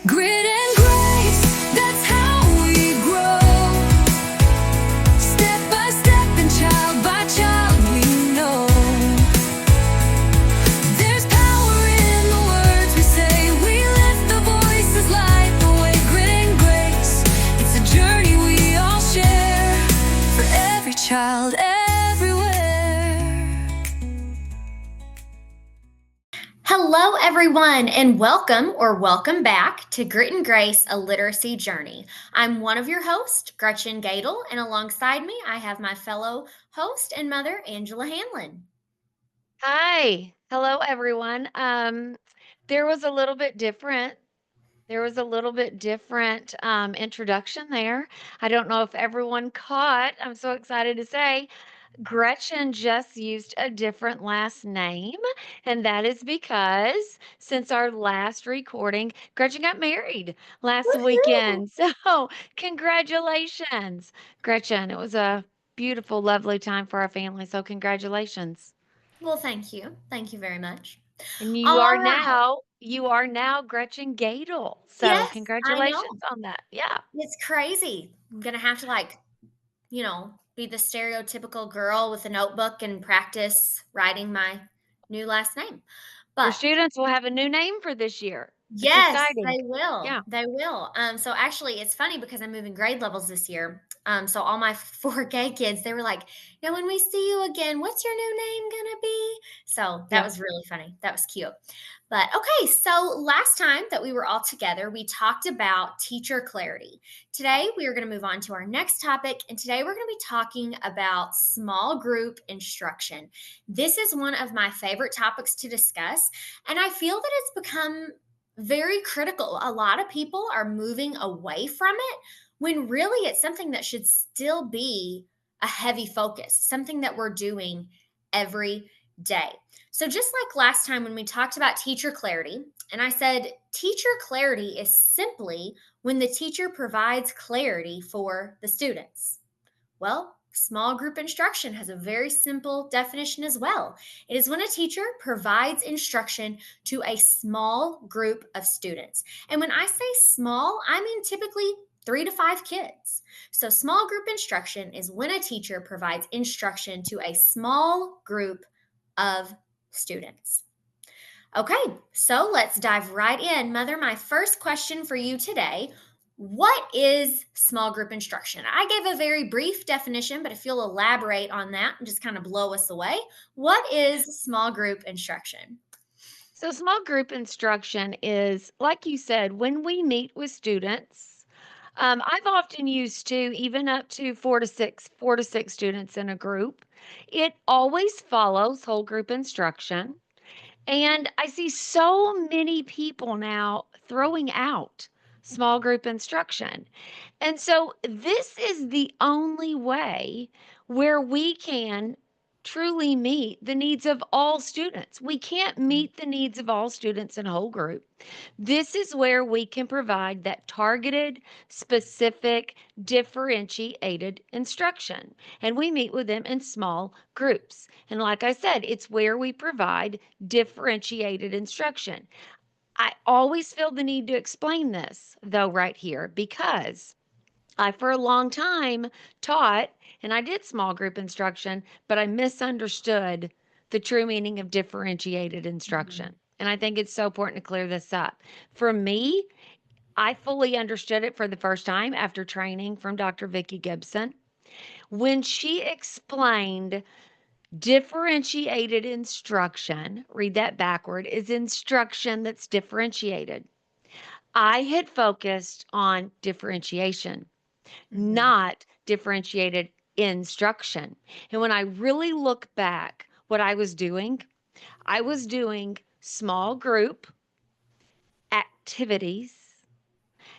Grit and grace, that's how we grow. Step by step and child by child we know. There's power in the words we say. We lift the voices, light the way. Grit and grace, it's a journey we all share. For every child, everywhere. Hello, everyone, and welcome back to Grit and Grace, a literacy journey. I'm one of your hosts, Gretchen Gadel, and alongside me, I have my fellow host and mother, Angela Hanlin. Hi. Hello, everyone. There was a little bit different. There was a little bit different introduction there. I don't know if everyone caught. I'm so excited to say Gretchen just used a different last name, and that is because since our last recording, Gretchen got married last Woohoo! weekend. So, congratulations, Gretchen. It was a beautiful, lovely time for our family. So, congratulations. Well, thank you. Thank you very much. And All right. you are now Gretchen Gadel. So Yes, I know. congratulations on that. Yeah. It's crazy. I'm going to have to, be the stereotypical girl with a notebook and practice writing my new last name. Your But students will have a new name for this year. It's yes, exciting. they will. Yeah. They will. So actually, it's funny because I'm moving grade levels this year. So all my 4K kids, they were like, "Now, when we see you again, what's your new name gonna be?" So that Yeah. was really funny. That was cute. But okay, so last time that we were all together, we talked about teacher clarity. Today, we are going to move on to our next topic, and today we're going to be talking about small group instruction. This is one of my favorite topics to discuss, and I feel that it's become very critical. A lot of people are moving away from it when really it's something that should still be a heavy focus, something that we're doing every day. So, just like last time when we talked about teacher clarity, and I said teacher clarity is simply when the teacher provides clarity for the students. Well, small group instruction has a very simple definition as well. It is when a teacher provides instruction to a small group of students. And when I say small, I mean typically 3 to 5 kids. So, small group instruction is when a teacher provides instruction to a small group of students. Okay, so let's dive right in. Mother, my first question for you today: what is small group instruction? I gave a very brief definition, but if you'll elaborate on that and just kind of blow us away, what is small group instruction? So small group instruction is, like you said, when we meet with students. I've often used to even up to four to six students in a group. It always follows whole group instruction. And I see so many people now throwing out small group instruction. And so this is the only way where we can truly meet the needs of all students. We can't meet the needs of all students in whole group. This is where we can provide that targeted, specific, differentiated instruction. And we meet with them in small groups. And like I said, it's where we provide differentiated instruction. I always feel the need to explain this, though, right here, because I, for a long time, taught and I did small group instruction, but I misunderstood the true meaning of differentiated Mhm. instruction. And I think it's so important to clear this up. For me, I fully understood it for the first time after training from Dr. Vicki Gibson. When she explained differentiated instruction, read that backward, is instruction that's differentiated. I had focused on differentiation, Mhm. not differentiated instruction. And when I really look back, what I was doing small group activities,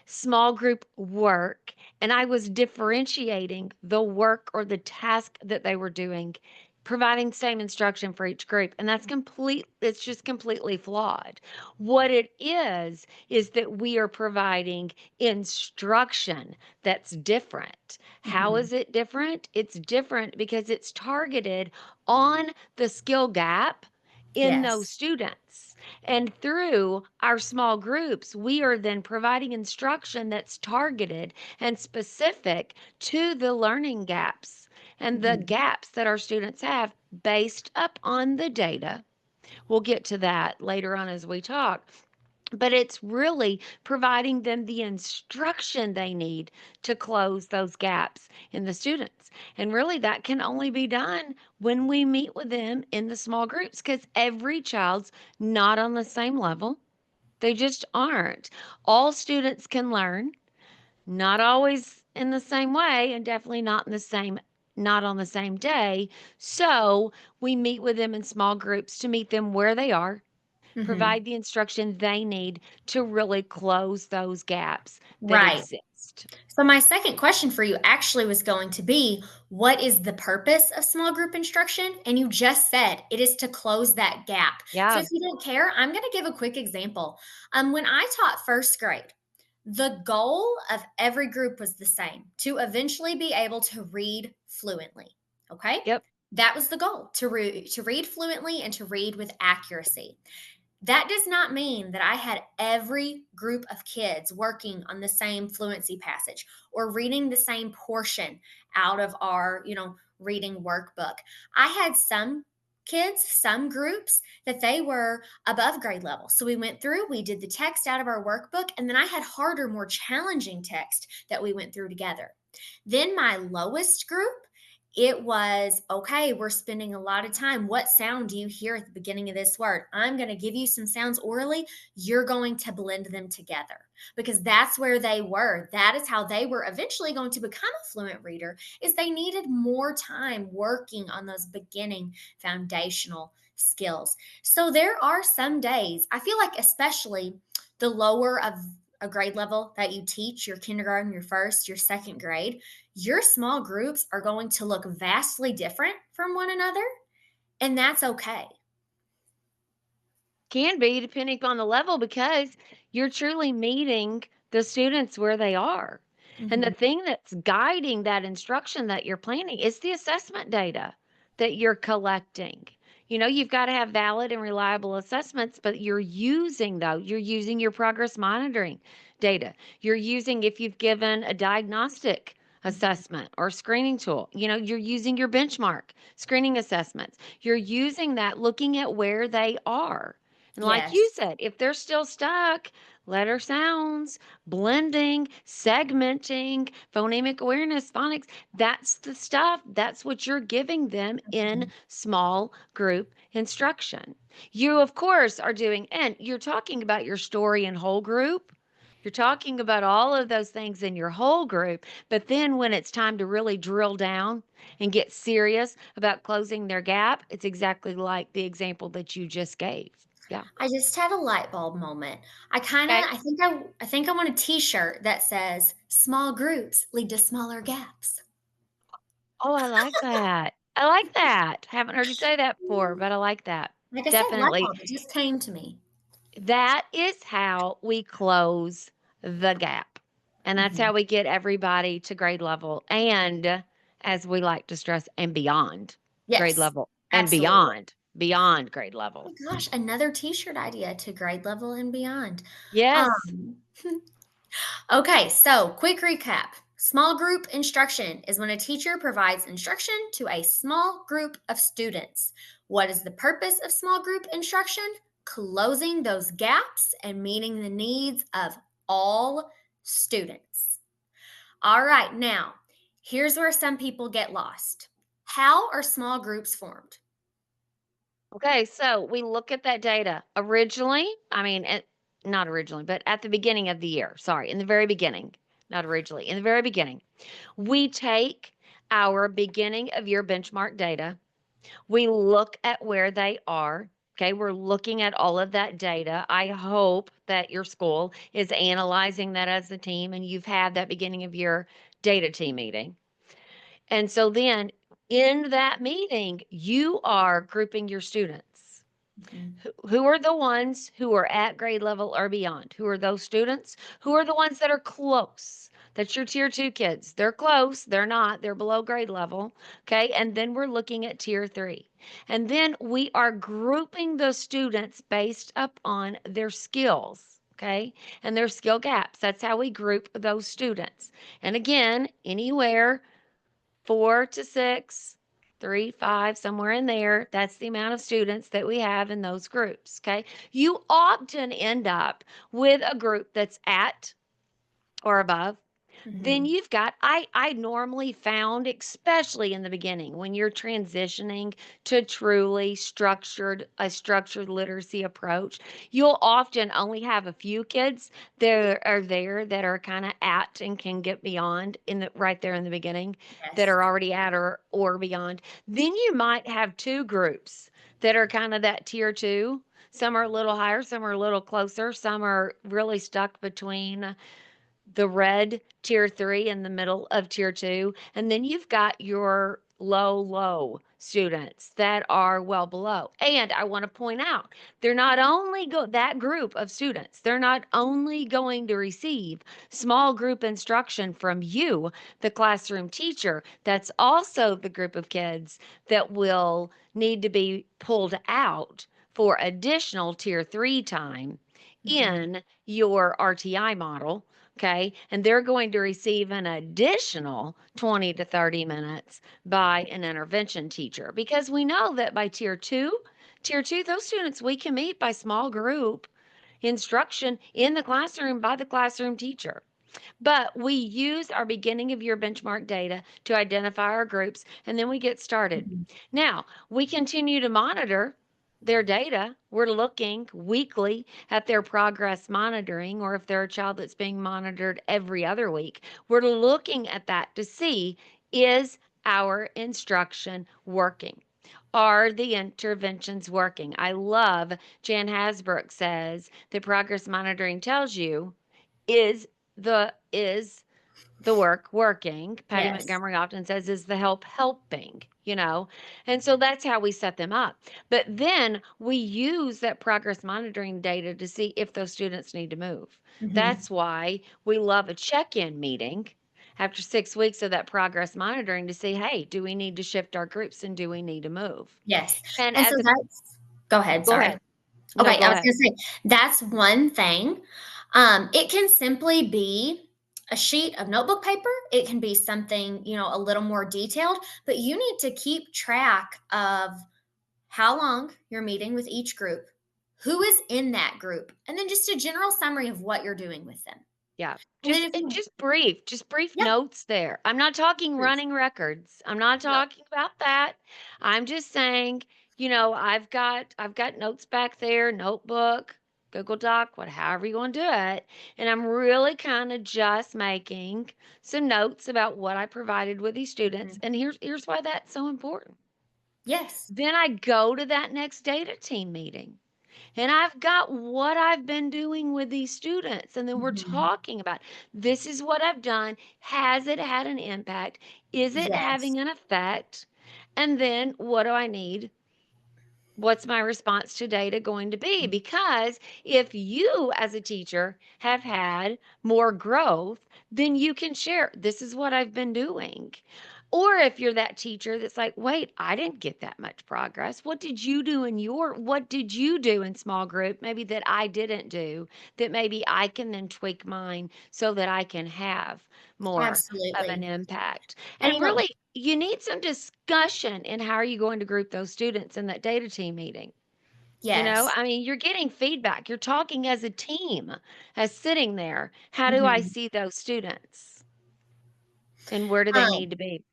small group work, and I was differentiating the work or the task that they were doing, providing same instruction for each group. And it's just completely flawed. What it is that we are providing instruction that's different. How Mhm. is it different? It's different because it's targeted on the skill gap in those Yes. students. And through our small groups, we are then providing instruction that's targeted and specific to the learning gaps and the Mhm. gaps that our students have based up on the data. We'll get to that later on as we talk. But it's really providing them the instruction they need to close those gaps in the students. And really, that can only be done when we meet with them in the small groups because every child's not on the same level. They just aren't. All students can learn, not always in the same way, and definitely not on the same day. So we meet with them in small groups to meet them where they are, Mhm. provide the instruction they need to really close those gaps that Right. exist. So my second question for you actually was going to be, what is the purpose of small group instruction? And you just said it is to close that gap. So Yeah. if you don't care, I'm going to give a quick example. When I taught first grade, the goal of every group was the same, to eventually be able to read fluently. Okay? Yep. That was the goal, to read fluently and to read with accuracy. That does not mean that I had every group of kids working on the same fluency passage or reading the same portion out of our, reading workbook. I had some kids, some groups that they were above grade level. So we went through, we did the text out of our workbook, and then I had harder, more challenging text that we went through together. Then my lowest group, it was okay, we're spending a lot of time. What sound do you hear at the beginning of this word? I'm going to give you some sounds orally. You're going to blend them together because that's where they were. That is how they were eventually going to become a fluent reader, is they needed more time working on those beginning foundational skills. So there are some days, I feel like especially the lower of a grade level that you teach, your kindergarten, your first, your second grade, your small groups are going to look vastly different from one another, and that's okay. Can be depending on the level because you're truly meeting the students where they are. And the Mhm. thing that's guiding that instruction that you're planning is the assessment data that you're collecting. You've got to have valid and reliable assessments, but you're using your progress monitoring data. You're using, if you've given a diagnostic Mhm. assessment or screening tool, you're using your benchmark screening assessments. You're using that looking at where they are. And like you Yes. said, if they're still stuck, letter sounds, blending, segmenting, phonemic awareness, phonics, that's the stuff. That's what you're giving them in Mhm. small group instruction. You, of course, are doing, and you're talking about your story and whole group. You're talking about all of those things in your whole group. But then when it's time to really drill down and get serious about closing their gap, it's exactly like the example that you just gave. Yeah. I just had a light bulb moment. Okay. I think I want a t-shirt that says small groups lead to smaller gaps. Oh, I like that. I like that. Haven't heard you say that before, but I like that. Like I said, light Definitely. bulb, it just came to me. That is how we close the gap. And that's Mhm. how we get everybody to grade level and, as we like to stress, and beyond grade Yes, level and absolutely. beyond grade level. Oh my gosh, another t-shirt idea to grade level and beyond. Yes. Um, okay, so quick recap. Small group instruction is when a teacher provides instruction to a small group of students. What is the purpose of small group instruction? Closing those gaps and meeting the needs of all students. All right, now, here's where some people get lost. How are small groups formed? Okay, so we look at that data. Not originally, but at the beginning of the year. Sorry, in the very beginning, not originally, in the very beginning, we take our beginning of year benchmark data. We look at where they are. Okay, we're looking at all of that data. I hope that your school is analyzing that as a team and you've had that beginning of year data team meeting. And so then in that meeting, you are grouping your students. Mhm. Who are the ones who are at grade level or beyond? Who are those students? Who are the ones that are close? That's your tier 2 kids. They're close, they're not, they're below grade level. Okay. And then we're looking at tier 3. And then we are grouping those students based upon their skills. Okay. And their skill gaps. That's how we group those students. And again, anywhere 4 to 6, 3, 5, somewhere in there. That's the amount of students that we have in those groups. Okay. You often end up with a group that's at or above. Then Mhm. you've got I normally found, especially in the beginning, when you're transitioning to truly structured literacy approach, you'll often only have a few kids that are there that are kind of at and can get beyond in the right there in the beginning, that Yes. are already at or beyond. Then you might have two groups that are kind of that tier 2. Some are a little higher, some are a little closer, some are really stuck between the red tier 3 in the middle of tier 2, and then you've got your low students that are well below. And I want to point out, they're not only that group of students, they're not only going to receive small group instruction from you, the classroom teacher, that's also the group of kids that will need to be pulled out for additional tier 3 time Mhm. in your RTI model. Okay. And they're going to receive an additional 20 to 30 minutes by an intervention teacher, because we know that by tier two, those students we can meet by small group instruction in the classroom by the classroom teacher. But we use our beginning of year benchmark data to identify our groups, and then we get started. Mhm. Now, we continue to monitor their data. We're looking weekly at their progress monitoring, or if they're a child that's being monitored every other week, we're looking at that to see, is our instruction working? Are the interventions working? I love Jan Hasbrouck says that progress monitoring tells you, is the work working? Patty Yes. Montgomery often says, is the help helping? And so that's how we set them up. But then we use that progress monitoring data to see if those students need to move. Mhm. That's why we love a check-in meeting after 6 weeks of that progress monitoring to see, hey, do we need to shift our groups and do we need to move? Yes. And And so as a that's go ahead, Go sorry. ahead. No, Okay, go I was ahead. gonna say, that's one thing. It can simply be a sheet of notebook paper. It can be something, a little more detailed, but you need to keep track of how long you're meeting with each group, who is in that group, and then just a general summary of what you're doing with them. Yeah. And then Just if and you just brief yeah, notes there. I'm not talking brief. running records. I'm not No. talking about that. I'm just saying, I've got notes back there, notebook, Google Doc, however you want to do it. And I'm really kind of just making some notes about what I provided with these students. Mhm. And here's why that's so important. Yes. Then I go to that next data team meeting. And I've got what I've been doing with these students. And then we're Mhm. talking about, this is what I've done. Has it had an impact? Is it Yes. having an effect? And then what do I need? What's my response to data going to be? Because if you, as a teacher, have had more growth, then you can share, this is what I've been doing. Or if you're that teacher that's like, wait, I didn't get that much progress. What did you do in small group? Maybe that I didn't do, that maybe I can then tweak mine so that I can have more of an Absolutely. impact. And And really, you need some discussion in how are you going to group those students in that data team meeting. yes. I mean, you're getting feedback. You're talking as a team, as sitting there. How do I Mhm. see those students and where do they Um need to be?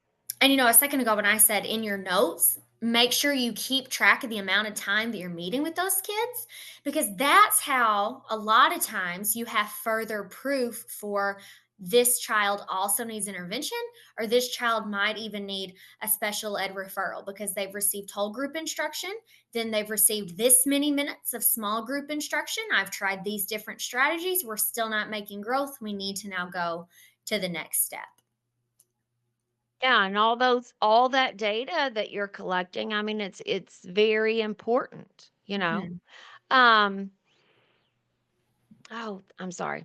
And a second ago when I said in your notes, make sure you keep track of the amount of time that you're meeting with those kids, because that's how a lot of times you have further proof for this child also needs intervention, or this child might even need a special ed referral because they've received whole group instruction, then they've received this many minutes of small group instruction. I've tried these different strategies. We're still not making growth. We need to now go to the next step. Yeah, and all that data that you're collecting, I mean, it's very important. Mhm. Um, oh, I'm sorry.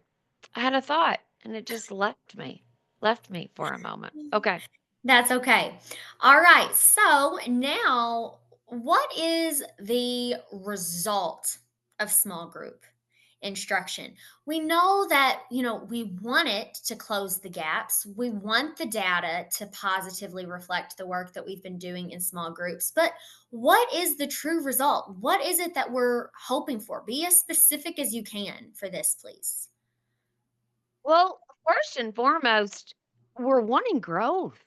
I had a thought and it just left me. Left me for a moment. Okay. That's okay. All right. So now, what is the result of small group instruction? We know that, we want it to close the gaps. We want the data to positively reflect the work that we've been doing in small groups. But what is the true result? What is it that we're hoping for? Be as specific as you can for this, please. Well, first and foremost, we're wanting growth.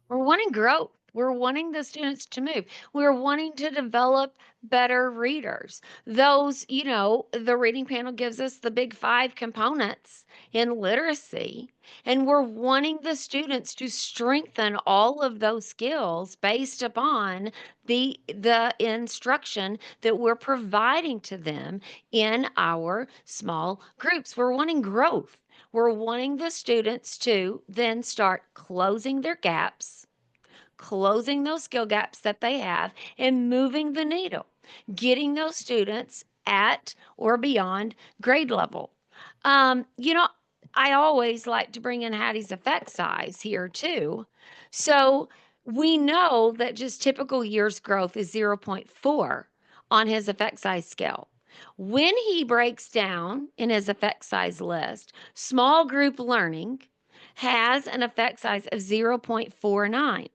We're wanting growth. We're wanting the students to move. We're wanting to develop better readers. The reading panel gives us the big five components in literacy, and we're wanting the students to strengthen all of those skills based upon the instruction that we're providing to them in our small groups. We're wanting growth. We're wanting the students to then start closing those skill gaps that they have and moving the needle, getting those students at or beyond grade level. Um, you know, I always like to bring in Hattie's effect size here too. So we know that just typical year's growth is zero point 0.4 on his effect size scale. When he breaks down in his effect size list, small group learning has an effect size of 0.49.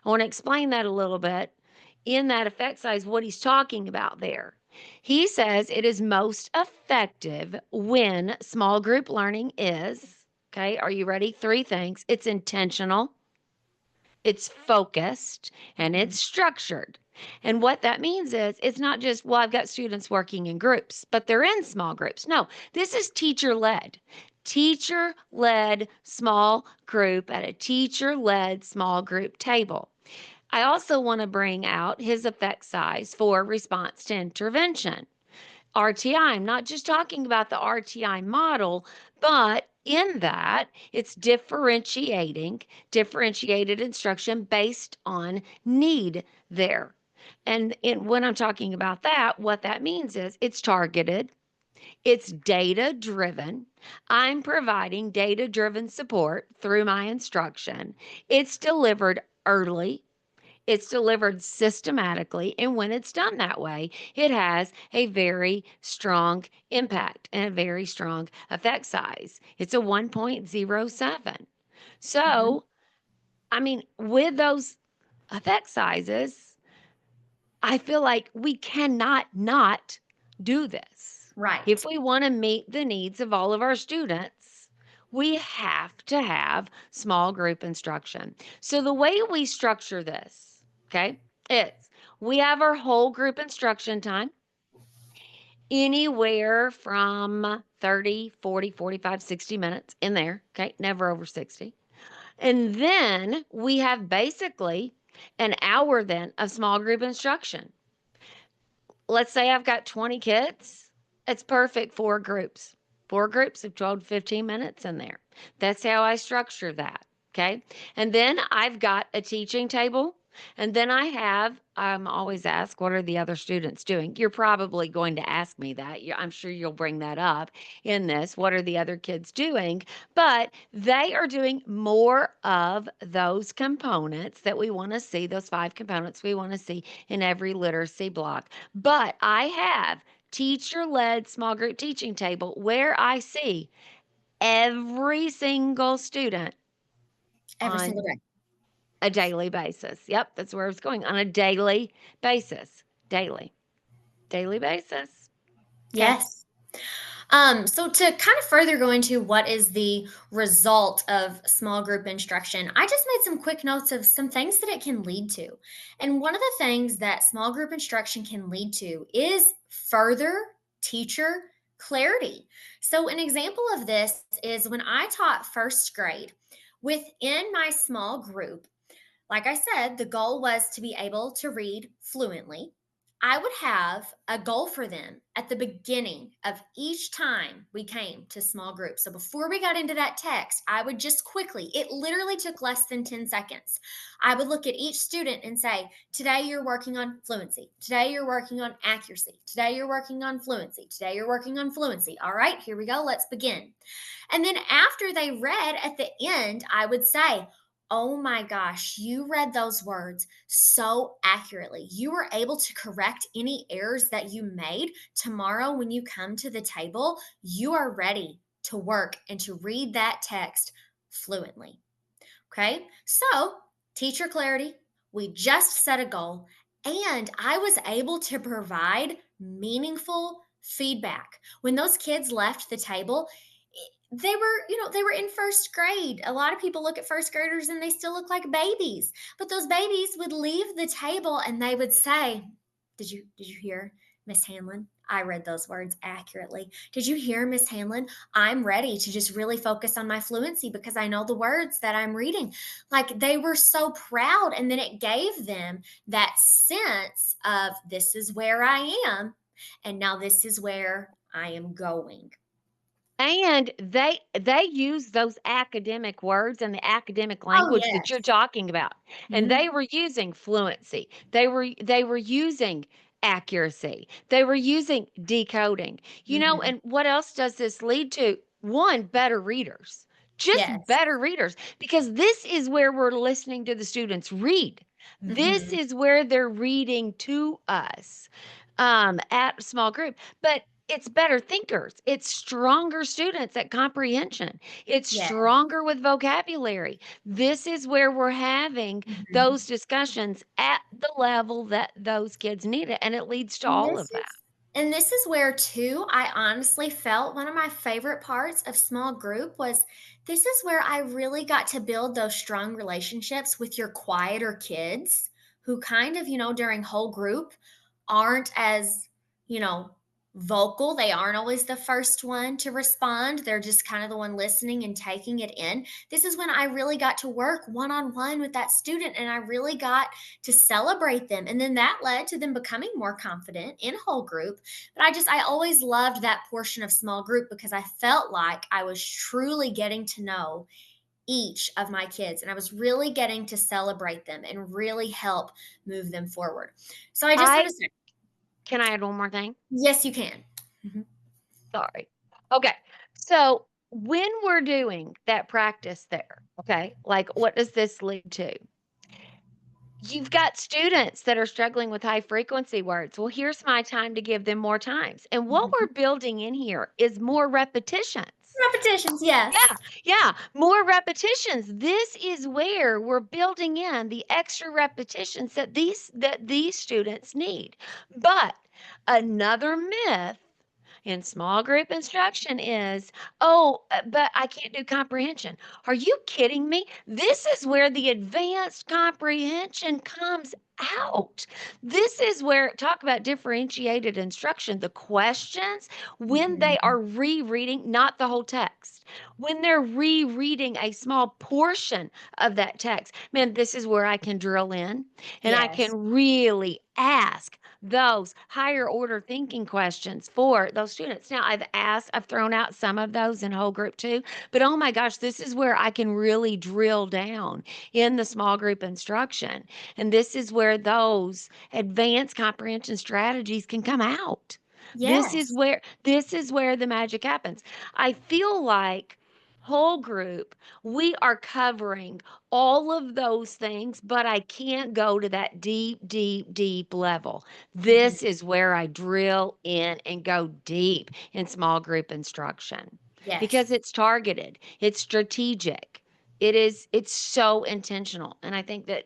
I want to explain that a little bit. In that effect size, what he's talking about there. He says it is most effective when small group learning is, okay, are you ready? Three things: it's intentional, it's focused, and Mhm. it's structured. And what that means is it's not just, well, I've got students working in groups, but they're in small groups. No, this is teacher led. Teacher led small group at a teacher led small group table. I also want to bring out his effect size for response to intervention. RTI, I'm not just talking about the RTI model, but in that it's differentiated instruction based on need there. And when I'm talking about that, what that means is it's targeted, it's data driven. I'm providing data driven support through my instruction. It's delivered early, it's delivered systematically, and when it's done that way, it has a very strong impact and a very strong effect size. It's a 1.07. Mhm. So, I mean, with those effect sizes, I feel like we cannot not do this. If Right. we want to meet the needs of all of our students, we have to have small group instruction. So the way we structure this, okay, is we have our whole group instruction time anywhere from 30, 40, 45, 60 minutes in there, okay, never over 60. And then we have basically an hour then of small group instruction. Let's say I've got 20 kids. It's perfect four groups of 12 to 15 minutes in there. That's how I structure that. Okay. And then I've got a teaching table. And then I'm always asked, what are the other students doing? You're probably going to ask me that. I'm sure you'll bring that up in this. What are the other kids doing? But they are doing more of those components that we want to see, those five components we want to see in every literacy block. But I have teacher-led small group teaching table where I see every single student Every single on day. a daily basis. Yep, that's where it's going, on a daily basis. Daily basis. Okay. Yes. So to kind of further go into what is the result of small group instruction, I just made some quick notes of some things that it can lead to. And one of the things that small group instruction can lead to is further teacher clarity. So an example of this is when I taught first grade within my small group. Like I said, the goal was to be able to read fluently. I would have a goal for them at the beginning of each time we came to small groups. So before we got into that text, I would just quickly, it literally took less than 10 seconds. I would look at each student and say, today you're working on fluency. Today you're working on accuracy. Today you're working on fluency. Today you're working on fluency. All right, here we go. Let's begin. And then after they read at the end, I would say, oh my gosh, you read those words so accurately. You were able to correct any errors that you made. Tomorrow, when you come to the table, you are ready to work and to read that text fluently. Okay, so teacher clarity, we just set a goal, and I was able to provide meaningful feedback. When those kids left the table, they were in first grade. A lot of people look at first graders and they still look like babies. But those babies would leave the table and they would say, "Did you hear Miss Hanlon? I read those words accurately. Did you hear Miss Hanlon? I'm ready to just really focus on my fluency because I know the words that I'm reading." Like they were so proud, and then it gave them that sense of this is where I am and now this is where I am going. And they use those academic words and the academic Oh, language that you're yes. talking about, and they Mhm, were using fluency. They were using accuracy. They were using decoding. mhm. And what else does this lead to? One, better readers. Just Yes. better readers, because this is where we're listening to the students read. This Mhm. is where they're reading to us at small group. But it's better thinkers. It's stronger students at comprehension. It's Yeah. stronger with vocabulary. This is where we're having Mhm. those discussions at the level that those kids need it. And it leads to And all this of that. is and this is where too I honestly felt one of my favorite parts of small group was this is where I really got to build those strong relationships with your quieter kids who kind of, during whole group aren't as, you know, vocal. They aren't always the first one to respond. They're just kind of the one listening and taking it in. This is when I really got to work one on one with that student and I really got to celebrate them. And then that led to them becoming more confident in whole group. But I always loved that portion of small group because I felt like I was truly getting to know each of my kids and I was really getting to celebrate them and really help move them forward. So I just want I to say, Can I add one more thing? yes, you can. Mhm. Sorry. Okay. So when we're doing that practice there, okay, like what does this lead to? You've got students that are struggling with high frequency words. Well, here's my time to give them more times. And what Mhm. we're building in here is more repetitions. Repetitions, yes. Yeah, yeah, more repetitions. This is where we're building in the extra repetitions that these students need. But another myth in small group instruction is, oh, but I can't do comprehension. Are you kidding me? This is where the advanced comprehension comes out. This is where, talk about differentiated instruction. The questions, when they Mhm. are rereading, not the whole text, when they're rereading a small portion of that text, man, this is where I can drill in and I can Yes. really ask those higher order thinking questions for those students. Now, I've thrown out some of those in whole group too, but oh my gosh, this is where I can really drill down in the small group instruction. And this is where those advanced comprehension strategies can come out. Yes. This is where the magic happens. I feel like whole group, we are covering all of those things, but I can't go to that deep, deep, deep level. Mhm. This is where I drill in and go deep in small group instruction Yes. because it's targeted, it's strategic. It's so intentional. And I think that,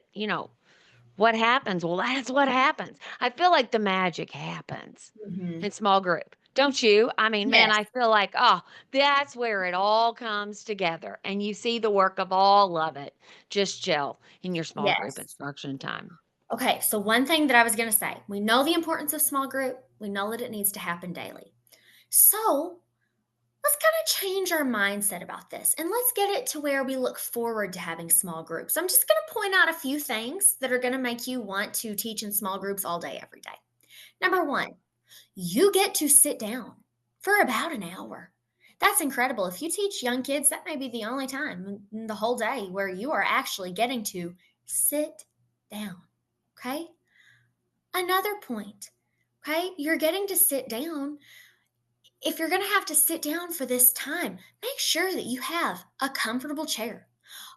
what happens? Well, that's what happens. I feel like the magic happens Mhm. in small group. Don't you? I mean, man, Yes. I feel like, oh, that's where it all comes together. And you see the work of all of it just gel in your small group Yes. instruction time. Okay, so one thing that I was going to say, we know the importance of small group. We know that it needs to happen daily. So let's kind of change our mindset about this and let's get it to where we look forward to having small groups. I'm just going to point out a few things that are going to make you want to teach in small groups all day, every day. Number one, you get to sit down for about an hour. That's incredible. If you teach young kids, that may be the only time in the whole day where you are actually getting to sit down. Okay. Another point. Okay. You're getting to sit down. If you're going to have to sit down for this time, make sure that you have a comfortable chair.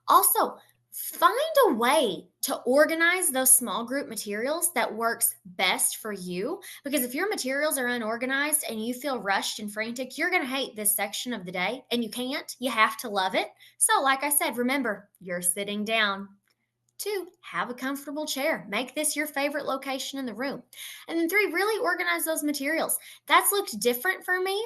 Also, find a way to organize those small group materials that works best for you, because if your materials are unorganized and you feel rushed and frantic, you're going to hate this section of the day, and you can't. You have to love it. So, like I said, remember, you're sitting down. Two, have a comfortable chair. Make this your favorite location in the room. And then three, really organize those materials. That's looked different for me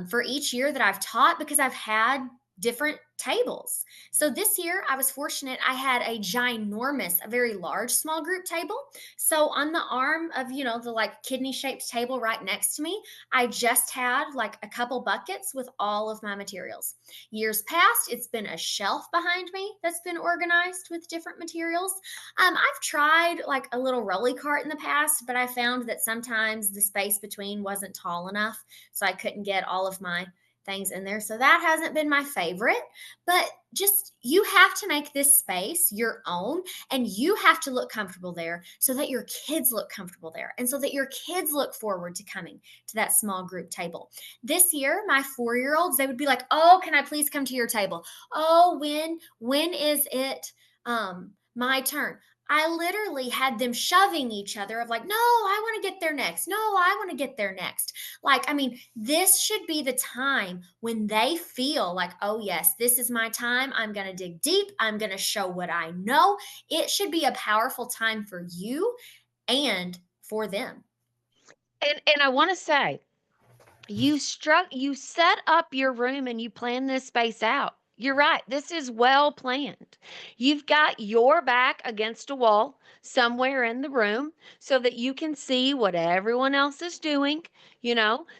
for each year that I've taught, because I've had different tables. So this year I was fortunate. I had a ginormous, a very large small group table. So on the arm of, the like kidney shaped table right next to me, I just had like a couple buckets with all of my materials. Years past, it's been a shelf behind me that's been organized with different materials. I've tried like a little rolly cart in the past, but I found that sometimes the space between wasn't tall enough, so I couldn't get all of my things in there. So that hasn't been my favorite, but just you have to make this space your own, and you have to look comfortable there so that your kids look comfortable there, and so that your kids look forward to coming to that small group table. This year, my 4-year-olds, they would be like, "Oh, can I please come to your table? Oh, when is it my turn?" I literally had them shoving each other of like, "No, I want to get there next. No, I want to get there next." Like, I mean, this should be the time when they feel like, "Oh, yes, this is my time. I'm going to dig deep. I'm going to show what I know." It should be a powerful time for you and for them. And I want to say, you set up your room and you plan this space out. You're right. This is well planned. You've got your back against a wall somewhere in the room so that you can see what everyone else is doing,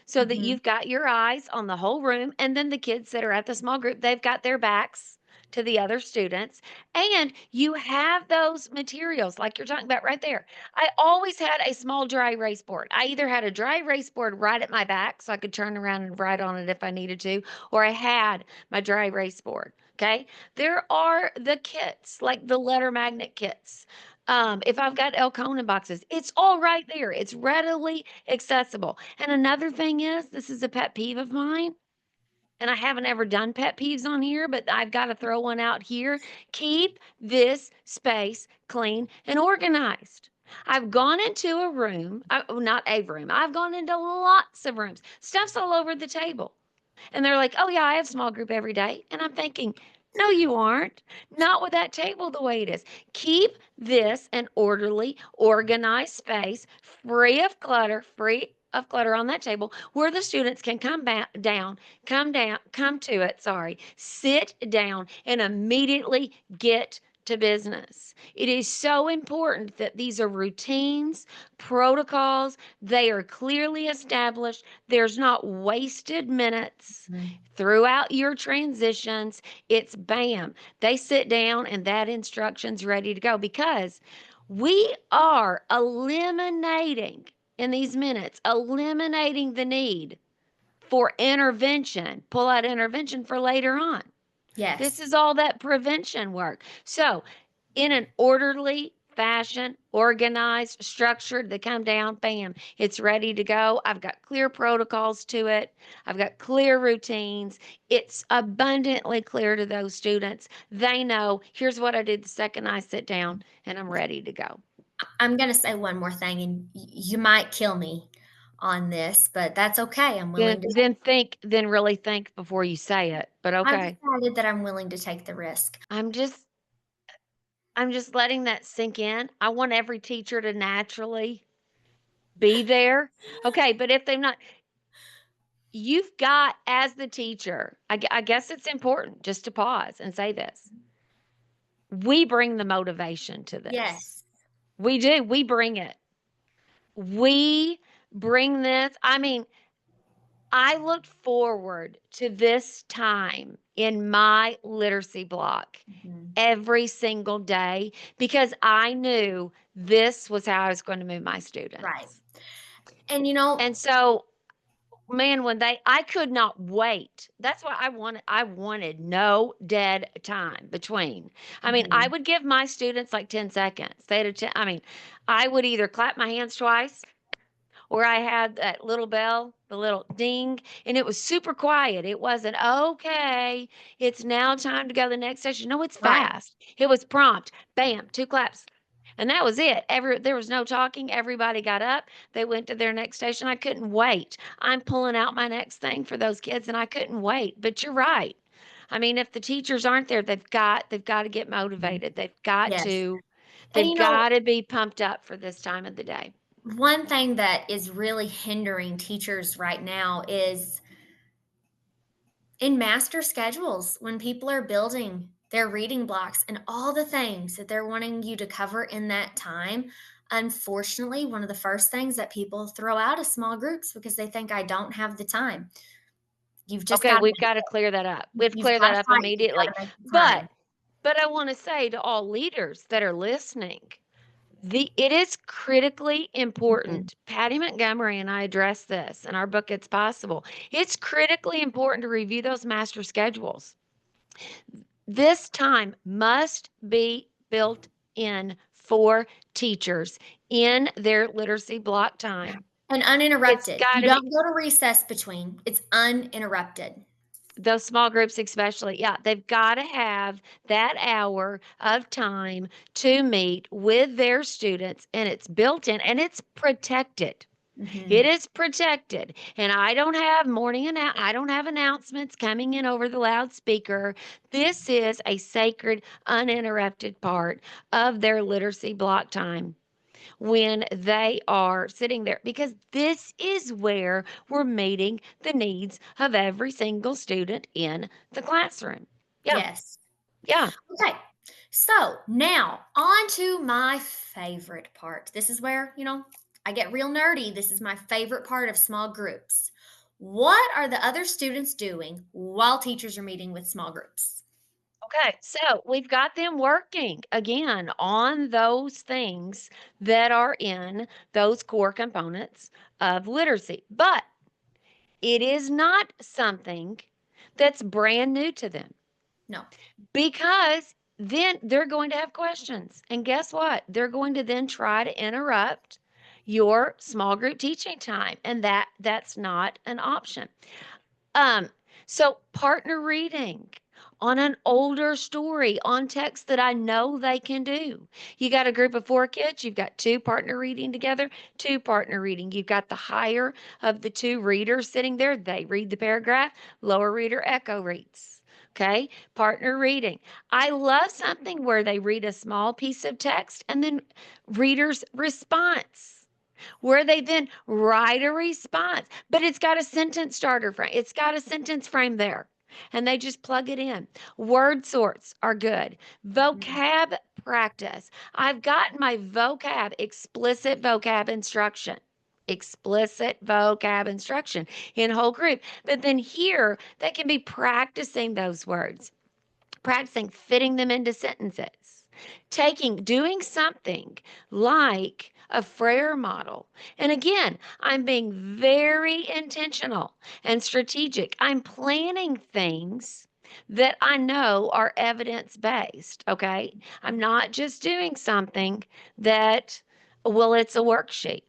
so that Mhm. you've got your eyes on the whole room. And then the kids that are at the small group, they've got their backs to the other students. And you have those materials like you're talking about right there. I always had a small dry erase board. I either had a dry erase board right at my back so I could turn around and write on it if I needed to, or I had my dry erase board. Okay. There are the kits, like the letter magnet kits. If I've got Elkona boxes, it's all right there. It's readily accessible. And another thing is, this is a pet peeve of mine, and I haven't ever done pet peeves on here, but I've got to throw one out here. Keep this space clean and organized. I've gone into a room, not a room, I've gone into lots of rooms. Stuff's all over the table. And they're like, "Oh, yeah, I have small group every day." And I'm thinking, no, you aren't. Not with that table the way it is. Keep this an orderly, organized space, free of clutter on that table where the students can come to it, sorry, sit down and immediately get to business. It is so important that these are routines, protocols, they are clearly established. There's not wasted minutes Mhm. throughout your transitions. It's bam, they sit down and that instruction's ready to go, because we are eliminating in these minutes, eliminating the need for intervention, pull out intervention for later on. This Yes. is all that prevention work. So, in an orderly fashion, organized, structured, they come down, bam, it's ready to go. I've got clear protocols to it. I've got clear routines. It's abundantly clear to those students. They know, here's what I did the second I sit down, and I'm ready to go. I'm going to say one more thing, and you might kill me on this, but that's okay. I'm Then willing to. then really think before you say it. But I've okay. decided that I'm willing to take the risk. I'm just I'm just letting that sink in. I want every teacher to naturally be there. Okay, but if they're not, you've got, as the teacher, I guess it's important just to pause and say this. We bring the motivation to this. Yes. We do. We bring it. We bring this. I mean, I looked forward to this time in my literacy block Mhm. every single day because I knew this was how I was going to move my Right. students. And you know, And so, man, I could not wait. That's why I wanted no dead time between. I mean, I mhm, would give my students like 10 seconds. I mean, I would either clap my hands twice or I had that little bell, the little ding, and it was super quiet. It wasn't, okay, it's now time to go to the next session. No, it's right. fast. It was prompt. Bam, 2 claps. And that was it. There was no talking. Everybody got up. They went to their next station. I couldn't wait. I'm pulling out my next thing for those kids and I couldn't wait. But you're right. I mean, if the teachers aren't there, they've got to get Mhm. motivated. They've got Yes. to And they've got to be pumped up for this time of the day. one thing that is really hindering teachers right now is in master schedules when people are building their reading blocks and all the things that they're wanting you to cover in that time. Unfortunately, one of the first things that people throw out is small groups because they think I don't have the time. You've just Okay, got we've to gotta clear that up. We've you've cleared got that to up fight, you've got immediately. to make the But time. but I wanna say to all leaders that are listening, it is critically Mhm. important. Patty Montgomery and I address this in our book, It's Possible. It's critically important to review those master schedules. This time must be built in for teachers in their literacy block time. And It's uninterrupted. You gotta be don't go to recess between. It's uninterrupted. those small groups especially, yeah, they've gotta have that hour of time to meet with their students, and it's built in, and it's protected. It Mhm. is protected, and I don't have announcements coming in over the loudspeaker. This is a sacred, uninterrupted part of their literacy block time when they are sitting there because this is where we're meeting the needs of every single student in the classroom. Yeah, Yes. yeah. Okay. So now on to my favorite part. This is where, I get real nerdy. This is my favorite part of small groups. What are the other students doing while teachers are meeting with small groups? Okay, so we've got them working again on those things that are in those core components of literacy. But it is not something that's brand new to them. No. Because then they're going to have questions. And guess what? They're going to then try to interrupt your small group teaching time. And that's not an option. Um, so partner reading on an older story on text that I know they can do. You got a group of 4 kids, you've got 2 partner reading together, 2 partner reading. You've got the higher of the 2 readers sitting there. They read the paragraph, lower reader echo reads. Okay, partner reading. I love something where they read a small piece of text and then reader's response where they then write a response, but it's got a sentence starter frame. It's got a sentence frame there. And they just plug it in. Word sorts are good. Mhm. Vocab practice. I've got my explicit vocab instruction. Explicit vocab instruction in whole group. But then here, they can be practicing those words, practicing fitting them into sentences, doing something like a Frayer model. And again, I'm being very intentional and strategic. I'm planning things that I know are evidence based. Okay. I'm not just doing something that, well, it's a worksheet.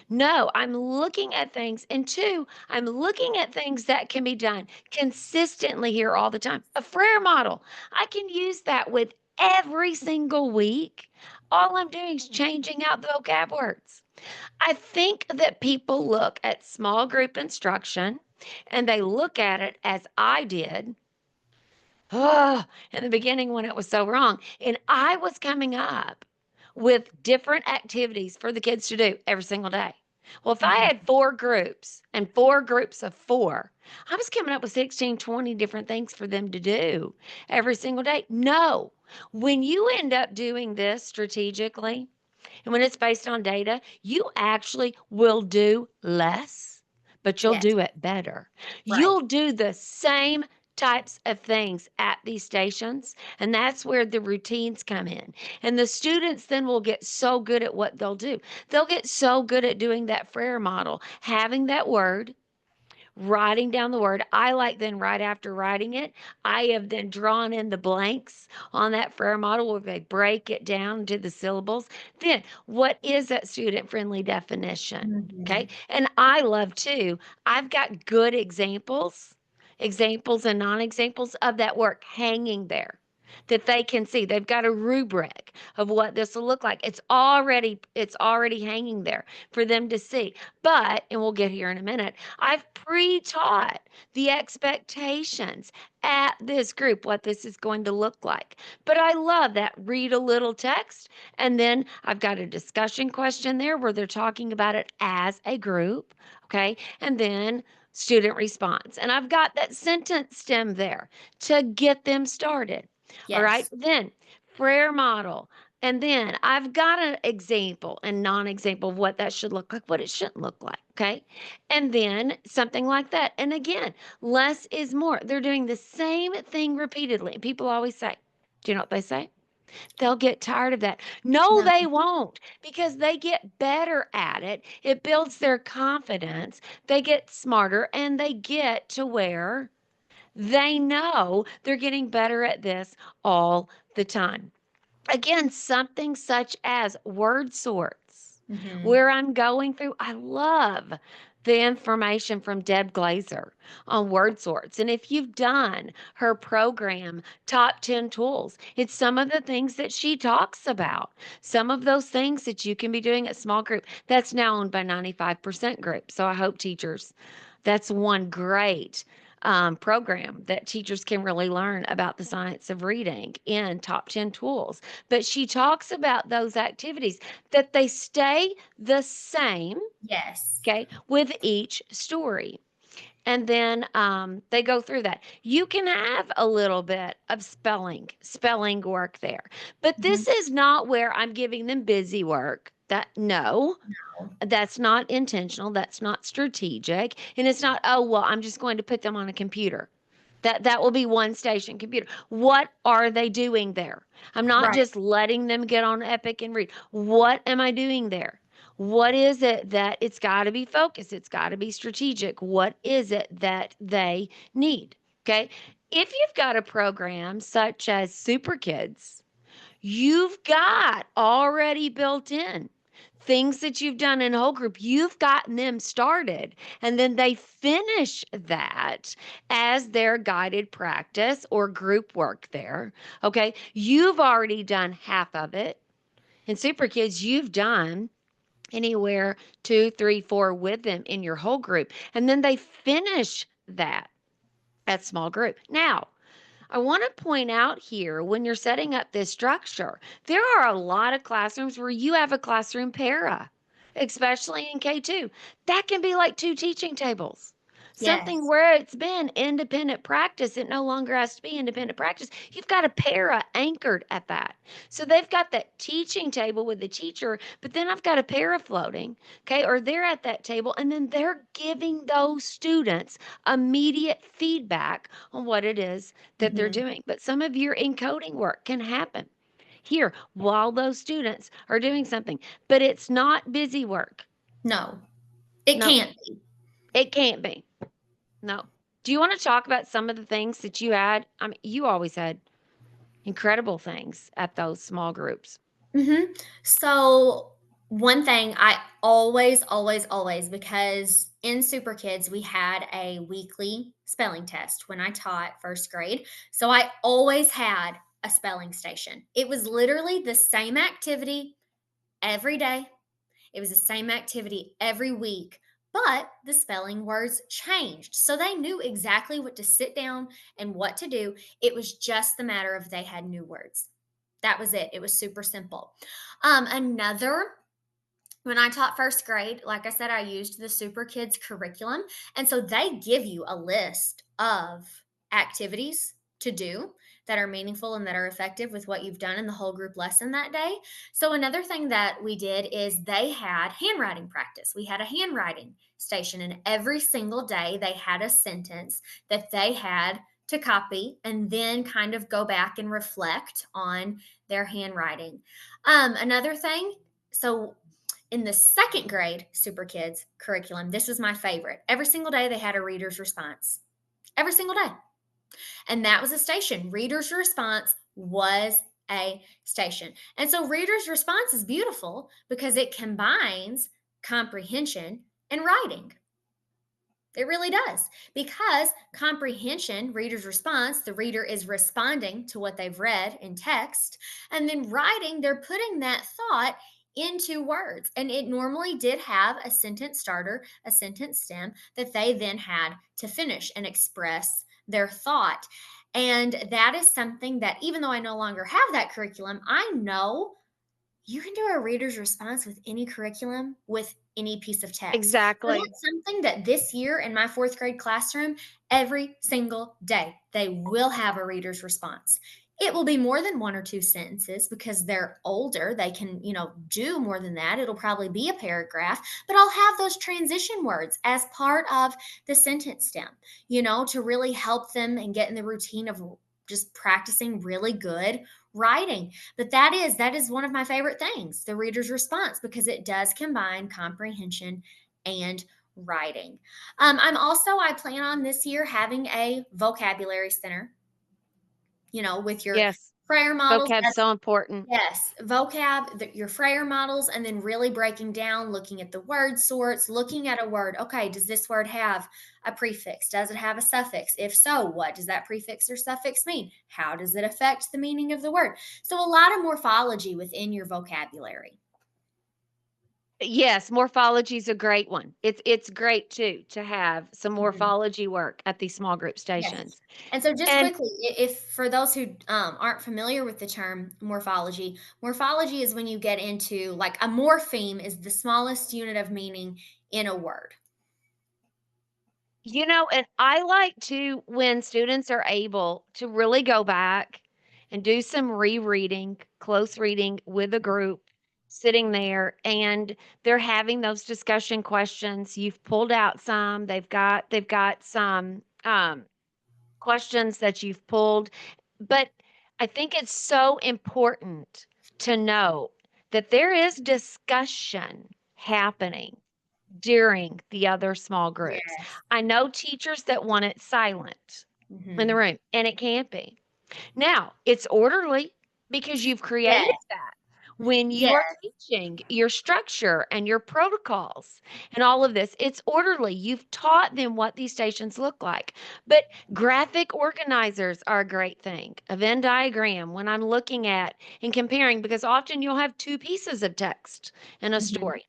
No, I'm looking at things. And two, I'm looking at things that can be done consistently here all the time. A Frere model, I can use that with every single week. All I'm doing is changing out the vocab words. I think that people look at small group instruction and they look at it as I did in the beginning when it was so wrong. And I was coming up with different activities for the kids to do every single day. Well, if I Mhm. had 4 groups and 4 groups of 4, I was coming up with 16, 20 different things for them to do every single day. No, when you end up doing this strategically and when it's based on data, you actually will do less, but you'll Yes. do it better. Right. You'll do the same types of things at these stations. And that's where the routines come in. And the students then will get so good at what they'll do. They'll get so good at doing that prayer model, having that word, writing down the word. I like then right after writing it, I have then drawn in the blanks on that prayer model where they break it down to the syllables. Then, what is that student friendly definition? Okay. Mhm. And I love too, I've got good examples and non examples of that work hanging there that they can see. They've got a rubric of what this will look like. It's already hanging there for them to see. But, and we'll get here in a minute, I've pre-taught the expectations at this group, what this is going to look like. But I love that read a little text, and then I've got a discussion question there where they're talking about it as a group, okay? And then student response. And I've got that sentence stem there to get them started. All right. Yes. Then prayer model. And then I've got an example and non example of what that should look like, what it shouldn't look like. Okay. And then something like that. And again, less is more. They're doing the same thing repeatedly. People always say, do you know what they say? They'll get tired of that. No, No. they won't, because they get better at it. It builds their confidence. They get smarter and they get to where they know they're getting better at this all the time. Again, something such as word sorts, Mhm. where I'm going through, I love the information from Deb Glazer on word sorts. And if you've done her program, Top 10 Tools, it's some of the things that she talks about. Some of those things that you can be doing at small group. That's now owned by 95% group. So I hope teachers, that's one great program that teachers can really learn about the science of reading in Top 10 Tools. But she talks about those activities that they stay the same, Yes. okay, with each story. And then they go through that. You can have a little bit of spelling work there, but Mhm. this is not where I'm giving them busy work. That no, No. that's not intentional, that's not strategic, and it's not, oh, well, I'm just going to put them on a computer. That will be one station computer. What are they doing there? I'm not Right. just letting them get on Epic and read. What am I doing there? What is it that it's got to be focused? It's got to be strategic. What is it that they need? Okay. If you've got a program such as Super Kids, you've got already built in things that you've done in whole group. You've gotten them started, and then they finish that as their guided practice or group work there. Okay. You've already done half of it. In Super Kids, you've done anywhere two, three, four with them in your whole group, and then they finish that at small group. Now, I want to point out here when you're setting up this structure, there are a lot of classrooms where you have a classroom para, especially in K2. That can be like two teaching tables. Something Yes. where it's been independent practice, it no longer has to be independent practice. You've got a para anchored at that. So they've got that teaching table with the teacher, but then I've got a para floating, okay, or they're at that table and then they're giving those students immediate feedback on what it is that they're Mhm. doing. But some of your encoding work can happen here while those students are doing something, but it's not busy work. No. It No, can't be. it can't be. No. Do you want to talk about some of the things that you had? I mean, you always had incredible things at those small groups. So, one thing I always, always, always, because in Super Kids, we had a weekly spelling test when I taught first grade. So, I always had a spelling station. It was literally the same activity every day. It was the same activity every week, but the spelling words changed. So they knew exactly what to sit down and what to do. It was just the matter of they had new words. That was it. It was super simple. Another when I taught first grade, like I said, I used the Super Kids curriculum. And so they give you a list of activities to do that are meaningful and that are effective with what you've done in the whole group lesson that day. So, another thing that we did is they had handwriting practice. We had a handwriting station, and every single day they had a sentence that they had to copy and then kind of go back and reflect on their handwriting. Another thing, so in the second grade Super Kids curriculum, this was my favorite. Every single day they had a reader's response. Every single day. And that was a station. Reader's response was a station. And so reader's response is beautiful because it combines comprehension and writing. It really does. Because comprehension, reader's response, the reader is responding to what they've read in text. And then writing, they're putting that thought into words. And it normally did have a sentence starter, a sentence stem that they then had to finish and express their thought. And that is something that, even though I no longer have that curriculum, I know you can do a reader's response with any curriculum, with any piece of text. So Exactly. that's something that this year in my fourth grade classroom, every single day, they will have a reader's response. It will be more than one or two sentences because they're older. They can, do more than that. It'll probably be a paragraph, but I'll have those transition words as part of the sentence stem, to really help them and get in the routine of just practicing really good writing. But that is one of my favorite things, the reader's response, because it does combine comprehension and writing. I plan on this year having a vocabulary center, with your Yes. prayer models. Vocab's so important. Yes, your Frayer models, and then really breaking down, looking at the word sorts, looking at a word. Okay, does this word have a prefix? Does it have a suffix? If so, what does that prefix or suffix mean? How does it affect the meaning of the word? So, a lot of morphology within your vocabulary. Yes, morphology is a great one. It's great too to have some Mhm. morphology work at these small group Yes. stations. And so, just And quickly, if for those who aren't familiar with the term morphology, morphology is when you get into like a morpheme is the smallest unit of meaning in a word. and I like to when students are able to really go back and do some rereading, close reading with a group sitting there and they're having those discussion questions. You've pulled out some, they've got some questions that you've pulled. But I think it's so important to know that there is discussion happening during the other small groups. Yes. I know teachers that want it silent in the Mhm. room, and it can't be. Now, it's orderly because you've created Yes. that when you are Yes. teaching your structure and your protocols and all of this. It's orderly. You've taught them what these stations look like. But graphic organizers are a great thing. A Venn diagram, when I'm looking at and comparing, because often you'll have two pieces of text in a Mhm. story.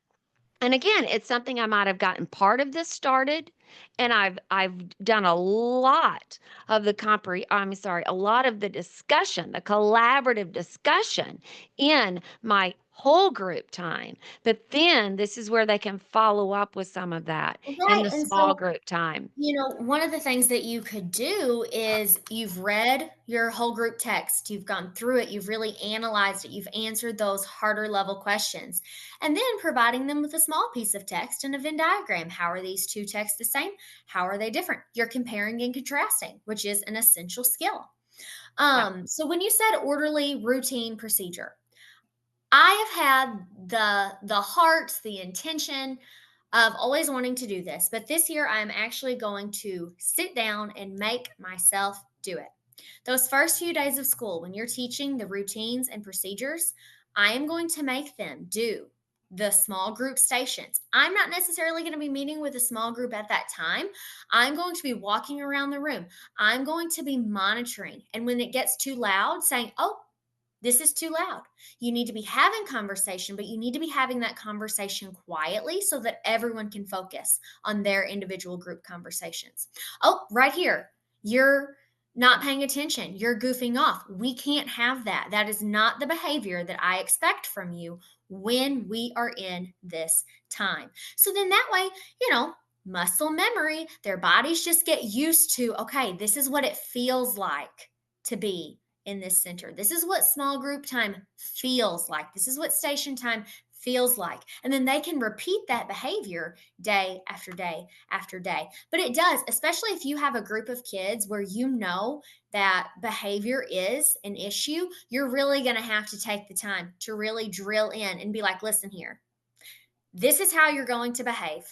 And again, it's something I might have gotten part of this started, and I've done a lot of the a lot of the discussion, the collaborative discussion in my whole group time. But then this is where they can follow up with some of that in Right. the And small so, group time. one of the things that you could do is you've read your whole group text, you've gone through it, you've really analyzed it, you've answered those harder level questions, and then providing them with a small piece of text and a Venn diagram. How are these two texts the same? How are they different? You're comparing and contrasting, which is an essential skill. Yeah. So when you said orderly routine procedure, I have had the heart, the intention of always wanting to do this, but this year I'm actually going to sit down and make myself do it. Those first few days of school, when you're teaching the routines and procedures, I am going to make them do the small group stations. I'm not necessarily going to be meeting with a small group at that time. I'm going to be walking around the room. I'm going to be monitoring. And when it gets too loud, saying, oh, this is too loud. You need to be having conversation, but you need to be having that conversation quietly so that everyone can focus on their individual group conversations. Oh, right here. You're not paying attention. You're goofing off. We can't have that. That is not the behavior that I expect from you when we are in this time. So then that way, muscle memory, their bodies just get used to, okay, this is what it feels like to be in this center. This is what small group time feels like. This is what station time feels like. And then they can repeat that behavior day after day after day. But it does, especially if you have a group of kids where you know that behavior is an issue, you're really going to have to take the time to really drill in and be like, listen here, this is how you're going to behave.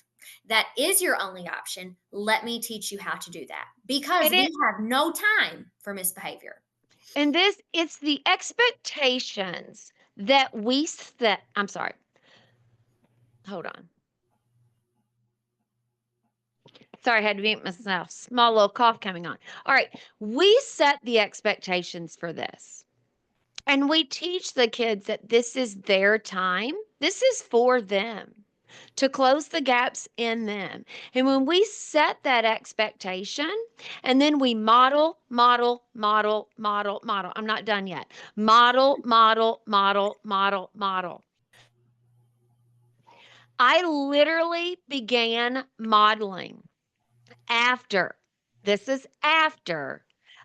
That is your only option. Let me teach you how to do that because And we it have no time for misbehavior. and this it's the expectations that we set. I'm sorry. Hold on. Sorry, I had to mute myself. Small little cough coming on. All right. We set the expectations for this. And we teach the kids that this is their time. This is for them to close the gaps in them. And when we set that expectation and then we model, model, model, model, model. I'm not done yet. Model, model, model, model, model. I literally began modeling after, this is after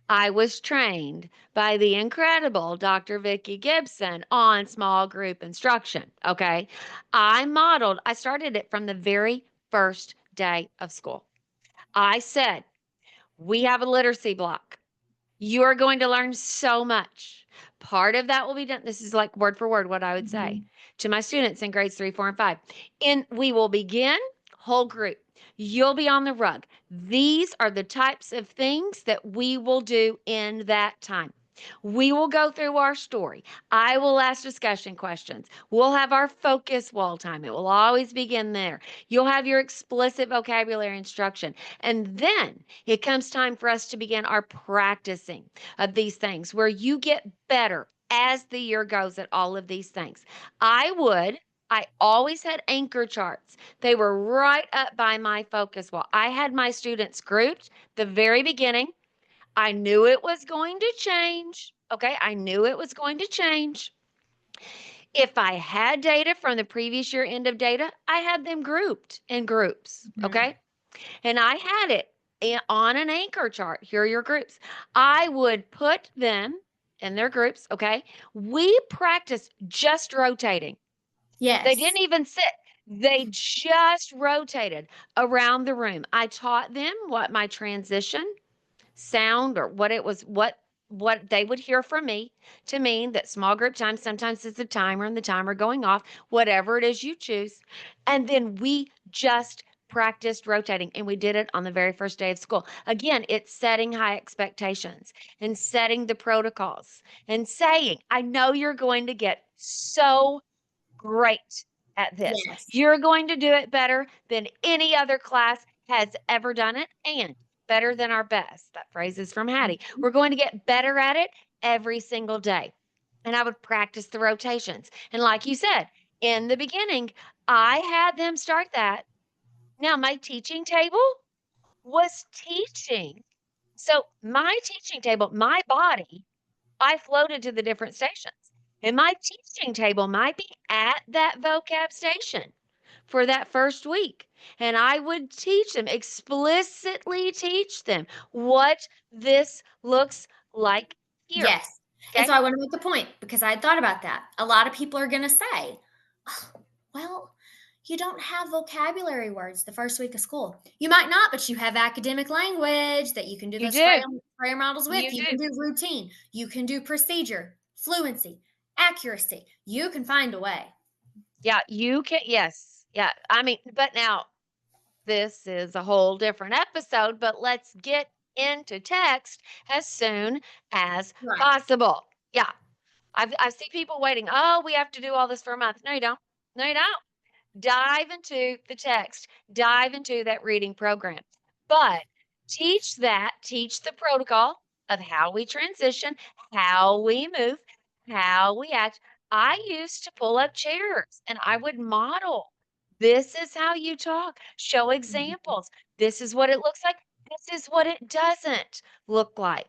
I was trained by the incredible Dr. Vicki Gibson on small group instruction. Okay. I started it from the very first day of school. I said, we have a literacy block. You are going to learn so much. Part of that will be done. This is like word for word what I would say Mhm. to my students in grades 3, 4, and 5. And we will begin whole group. You'll be on the rug. These are the types of things that we will do in that time. We will go through our story. I will ask discussion questions. We'll have our focus wall time. It will always begin there. You'll have your explicit vocabulary instruction. And then it comes time for us to begin our practicing of these things where you get better as the year goes at all of these things. I always had anchor charts. They were right up by my focus wall. I had my students grouped the very beginning. I knew it was going to change. Okay. I knew it was going to change. If I had data from the previous year end of data, I had them grouped in groups. Mhm. Okay. And I had it on an anchor chart. Here are your groups. I would put them in their groups. Okay. We practiced just rotating. They Yes. didn't even sit. They just rotated around the room. I taught them what my transition sound or what they would hear from me to mean that small group time sometimes is the timer and the timer going off, whatever it is you choose. And then we just practiced rotating and we did it on the very first day of school. Again, it's setting high expectations and setting the protocols and saying, I know you're going to get so great at this. Yes. You're going to do it better than any other class has ever done it and better than our best. That phrase is from Hattie. Mhm. We're going to get better at it every single day. And I would practice the rotations. And like you said, in the beginning, I had them start that. Now, my teaching table was teaching. So, my teaching table, my body I floated to the different stations. And my teaching table might be at that vocab station for that first week. And I would teach them, explicitly teach them what this looks like here. Yes. And so Okay. I want to make a point because I had thought about that. A lot of people are going to say, "Oh, well, you don't have vocabulary words the first week of school. You might not, but you have academic language that you can do You those do. prayer models with. You You do. can do routine. You can do procedure, fluency, accuracy. You can find a way. Yeah. You can. Yes. Yeah. I mean, but now this is a whole different episode, but let's get into text as soon as Right. possible. Yeah. I see people waiting. Oh, we have to do all this for a month. No, you don't. No, you don't. Dive into the text, dive into that reading program. But teach the protocol of how we transition, how we move, how we act. I used to pull up chairs and I would model. This is how you talk, show Mhm. examples. This is what it looks like. This is what it doesn't look like.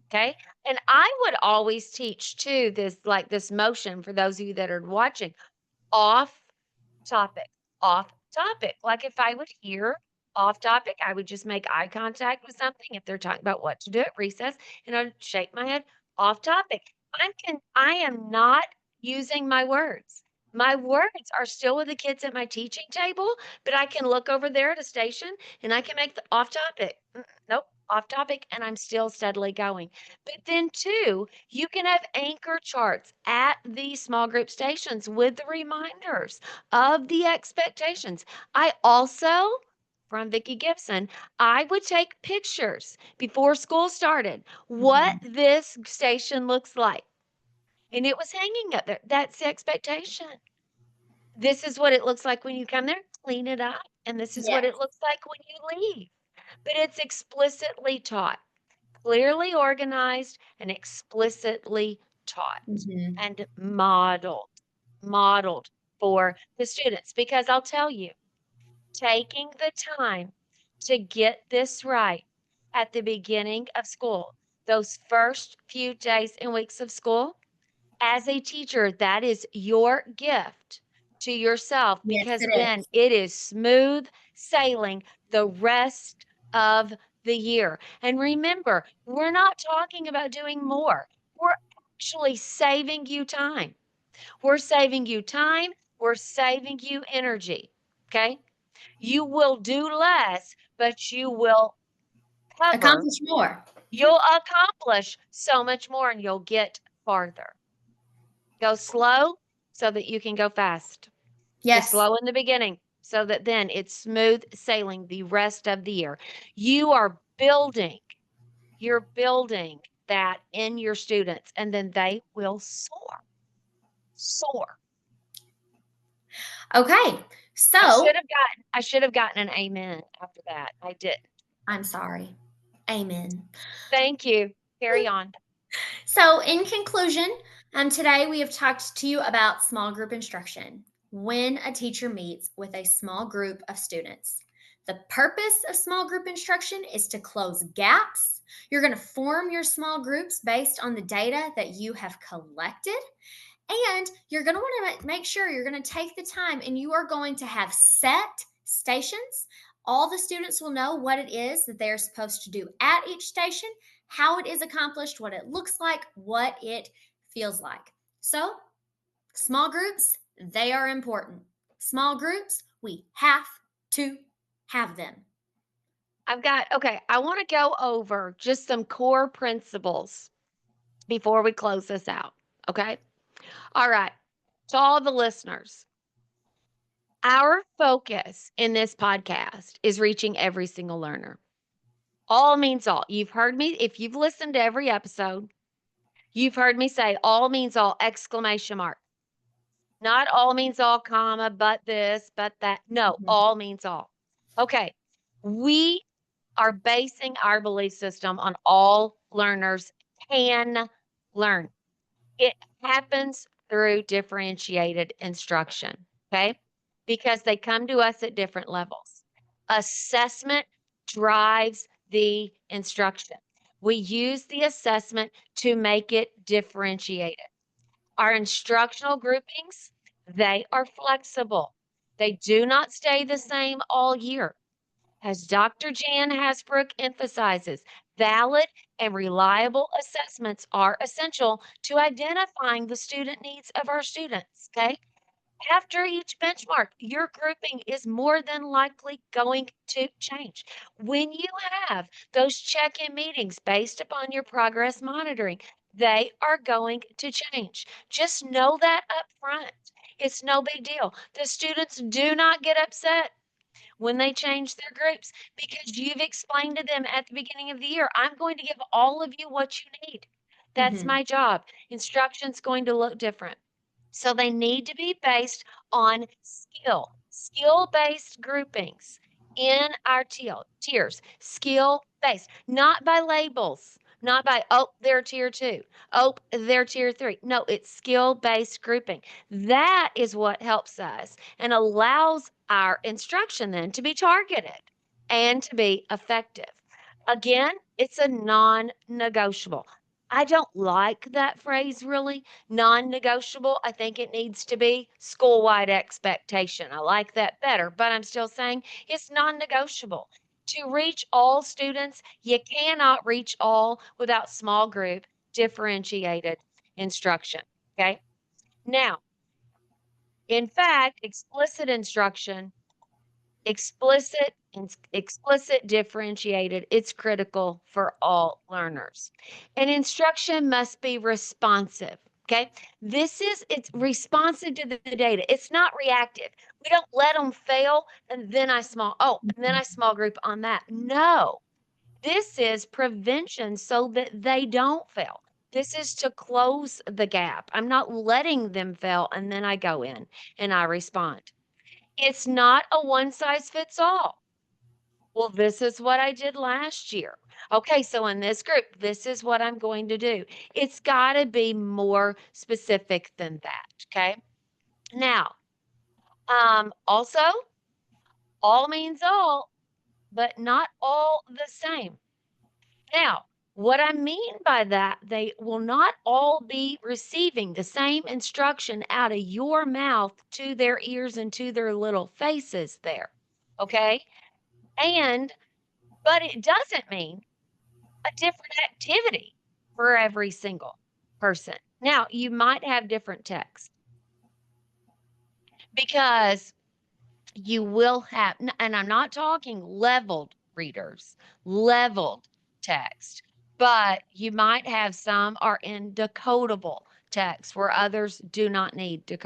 Okay. And I would always teach too this motion for those of you that are watching off topic, off topic. Like if I would hear off topic, I would just make eye contact with something if they're talking about what to do at recess, and I'd shake my head off topic. I am not using my words. My words are still with the kids at my teaching table, but I can look over there at a station and I can make the off topic. Nope, off topic, and I'm still steadily going. But then, too, you can have anchor charts at these small group stations with the reminders of the expectations. I also, from Vicki Gibson, I would take pictures before school started what Mhm. this station looks like. And it was hanging up there. That's the expectation. This is what it looks like when you come there, clean it up, and this is what it Yes. looks like when you leave. But it's explicitly taught, clearly organized, and explicitly taught Mhm. and modeled for the students. Because I'll tell you, taking the time to get this right at the beginning of school, those first few days and weeks of school, as a teacher, that is your gift to yourself Yes, because it then is. it is smooth sailing the rest of the year. And remember, we're not talking about doing more. We're actually saving you time. We're saving you time. We're saving you energy. Okay. You will do less, but you will cover, Accomplish more. you'll accomplish so much more and you'll get farther. Go slow so that you can go fast. Go Yes. slow in the beginning so that then it's smooth sailing the rest of the year. You are you're building that in your students, and then they will soar. Soar. Okay. I So should have I should have gotten an amen after that. I didn't. I'm sorry. Amen. Thank you. Carry on. So, in conclusion, today we have talked to you about small group instruction when a teacher meets with a small group of students. The purpose of small group instruction is to close gaps. You're going to form your small groups based on the data that you have collected. And you're going to want to make sure you're going to take the time and you are going to have set stations. All the students will know what it is that they're supposed to do at each station, how it is accomplished, what it looks like, what it feels like. So, small groups, they are important. Small groups, we have to have them. Okay, I want to go over just some core principles before we close this out. Okay. All right. To all the listeners, our focus in this podcast is reaching every single learner. All means all. You've heard me, if you've listened to every episode, you've heard me say all means all, exclamation mark. Not all means all, comma, but this, but that. No, Mhm. all means all. Okay. We are basing our belief system on all learners can learn. It happens through differentiated instruction, okay? Because they come to us at different levels. Assessment drives the instruction. We use the assessment to make it differentiated. Our instructional groupings, they are flexible. They do not stay the same all year. As Dr. Jan Hasbrouck emphasizes, valid and reliable assessments are essential to identifying the student needs of our students. Okay. After each benchmark, your grouping is more than likely going to change. When you have those check in meetings based upon your progress monitoring, they are going to change. Just know that up front. It's no big deal. The students do not get upset when they change their groups because you've explained to them at the beginning of the year, I'm going to give all of you what you need. That's Mhm. my job. Instruction's going to look different. So they need to be based on skill based groupings in our tiers, skill based, not by labels, not by, oh, they're tier two, oh, they're tier three. No, it's skill based grouping. That is what helps us and allows our instruction then to be targeted and to be effective. Again, it's a non negotiable. I don't like that phrase really, non negotiable. I think it needs to be school wide expectation. I like that better, but I'm still saying it's non negotiable. To reach all students, you cannot reach all without small group differentiated instruction. Okay. Now, In fact, explicit instruction, explicit and explicit differentiated, it's critical for all learners. And instruction must be responsive. Okay, it's responsive to the data. It's not reactive. We don't let them fail and then I small group on that. No, this is prevention so that they don't fail. This is to close the gap. I'm not letting them fail and then I go in and I respond. It's not a one size fits all. Well, this is what I did last year. Okay, so in this group, this is what I'm going to do. It's got to be more specific than that. Okay. Now, also, all means all, but not all the same. Now, what I mean by that, they will not all be receiving the same instruction out of your mouth to their ears and to their little faces there. Okay. But it doesn't mean a different activity for every single person. Now, you might have different text because you will have, and I'm not talking leveled readers, leveled text, but you might have some are in decodable text where others do not need decodable.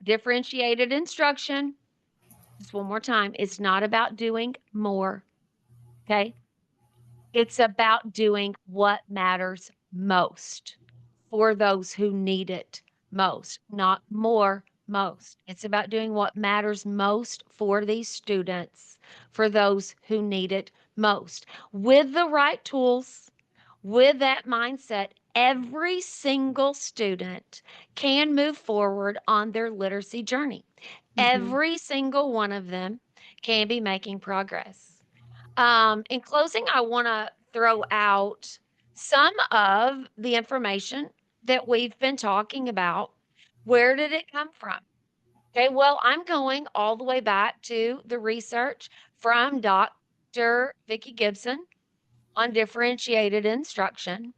Differentiated instruction. Just one more time. It's not about doing more. Okay. It's about doing what matters most for those who need it most, not more, most. It's about doing what matters most for these students, for those who need it most. With the right tools, with that mindset, every single student can move forward on their literacy journey. Every single one of them can be making progress. In closing, I want to throw out some of the information that we've been talking about. Where did it come from? Okay, well, I'm going all the way back to the research from Dr. Vicki Gibson on differentiated instruction.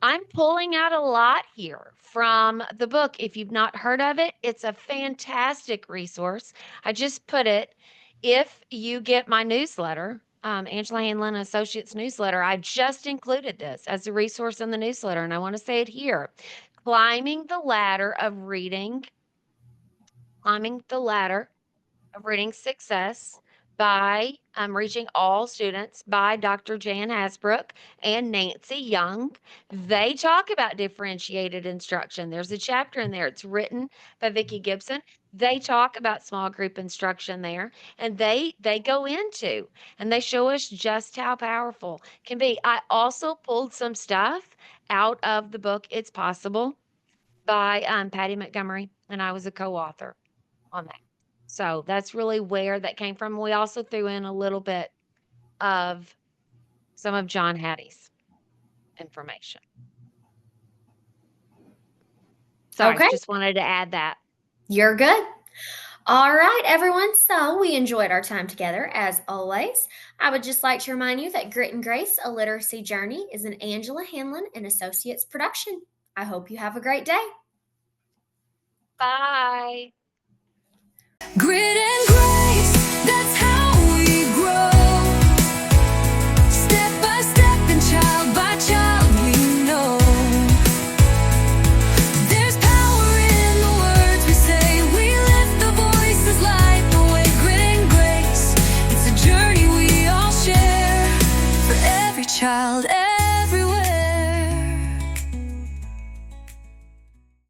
I'm pulling out a lot here from the book. If you've not heard of it, it's a fantastic resource. I just put it, if you get my newsletter, Angela Hanlin Associates newsletter, I just included this as a resource in the newsletter, and I want to say it here. Climbing the Ladder of Reading Success by Reaching All Students by Dr. Jan Hasbrouck and Nancy Young. They talk about differentiated instruction. There's a chapter in there. It's written by Vicki Gibson. They talk about small group instruction there, and they go into and they show us just how powerful it can be. I also pulled some stuff out of the book It's Possible by Patty Montgomery, and I was a co-author on that. So that's really where that came from. We also threw in a little bit of some of John Hattie's information. Sorry, Okay. just wanted to add that. You're good. All right, everyone. So we enjoyed our time together as always. I would just like to remind you that Grit and Grace, A Literacy Journey is an Angela Hanlin and Associates production. I hope you have a great day. Bye. Grit